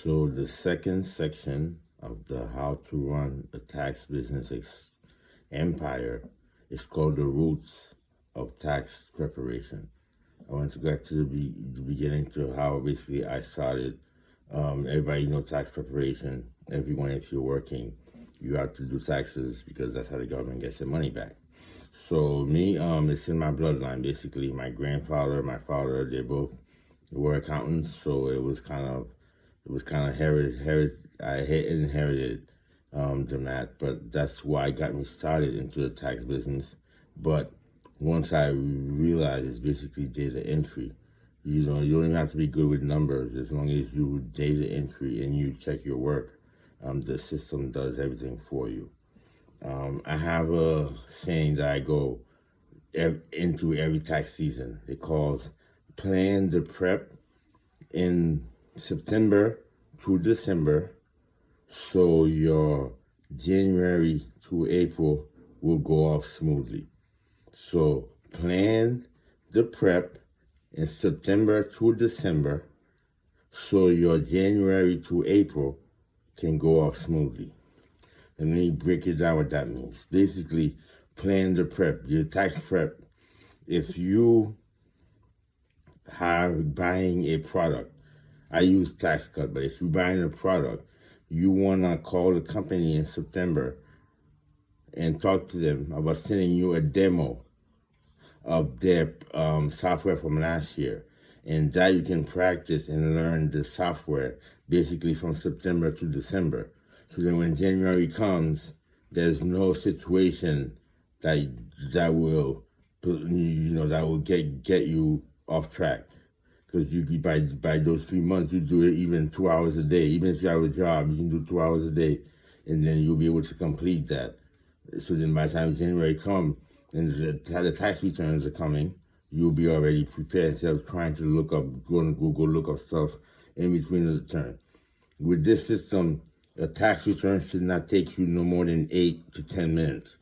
So the second section of the how to run a tax business empire is called the roots of tax preparation. I want to get to the beginning to how basically I started. Everybody knows tax preparation. Everyone, if you're working, you have to do taxes because that's how the government gets their money back. So me, it's in my bloodline. Basically, my grandfather, my father, they both were accountants. So it was kind of I inherited the math, but that's why it got me started into the tax business. But once I realized it's basically data entry, you don't even have to be good with numbers as long as you data entry and you check your work. The system does everything for you. I have a saying that I go into every tax season. It calls plan the prep in September through December, so your January to April will go off smoothly. So plan the prep in September to December, so your January to April can go off smoothly. Let me break it down what that means. Basically, plan the prep, your tax prep. If you have buying a product, I use tax cut, but if you're buying a product, you want to call the company in September and talk to them about sending you a demo of their software from last year. And that you can practice and learn the software basically from September to December. So then when January comes, there's no situation that will get you off track. Because by those 3 months, you do it even 2 hours a day. Even if you have a job, you can do 2 hours a day, and then you'll be able to complete that. So then by the time January comes and the tax returns are coming, you'll be already prepared instead of trying to go on Google, look up stuff in between the turn. With this system, a tax return should not take you no more than 8 to 10 minutes.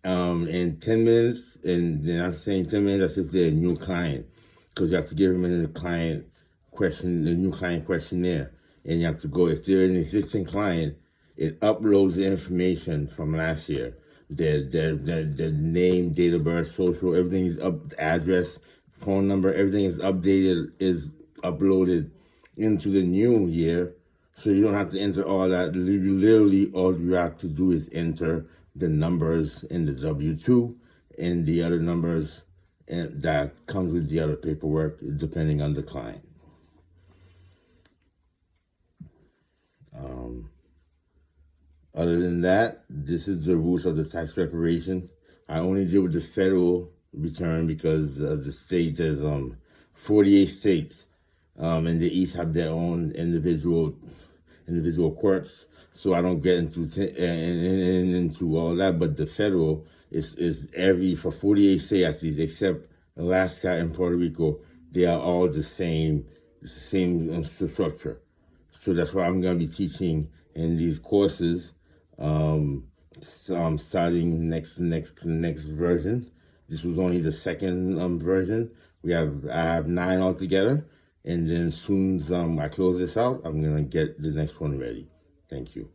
In 10 minutes, and then I'm saying 10 minutes, that's if they're a new client, because you have to give them a new client questionnaire, and you have to go, if they're an existing client, it uploads the information from last year. Their name, date of birth, social, everything is up, address, phone number, everything is uploaded into the new year. So you don't have to enter all that. Literally, all you have to do is enter the numbers in the W-2 and the other numbers that comes with the other paperwork, depending on the client. Other than that, this is the rules of the tax preparation. I only deal with the federal return because the state, there's 48 states, and they each have their own individual quirks. So I don't get into all that. But the federal is for 48 states at least, except Alaska and Puerto Rico. They are all the same structure. So that's why I'm going to be teaching in these courses. Starting next version. This was only the second version. I have 9 altogether, and then as soon as I close this out, I'm gonna get the next one ready. Thank you.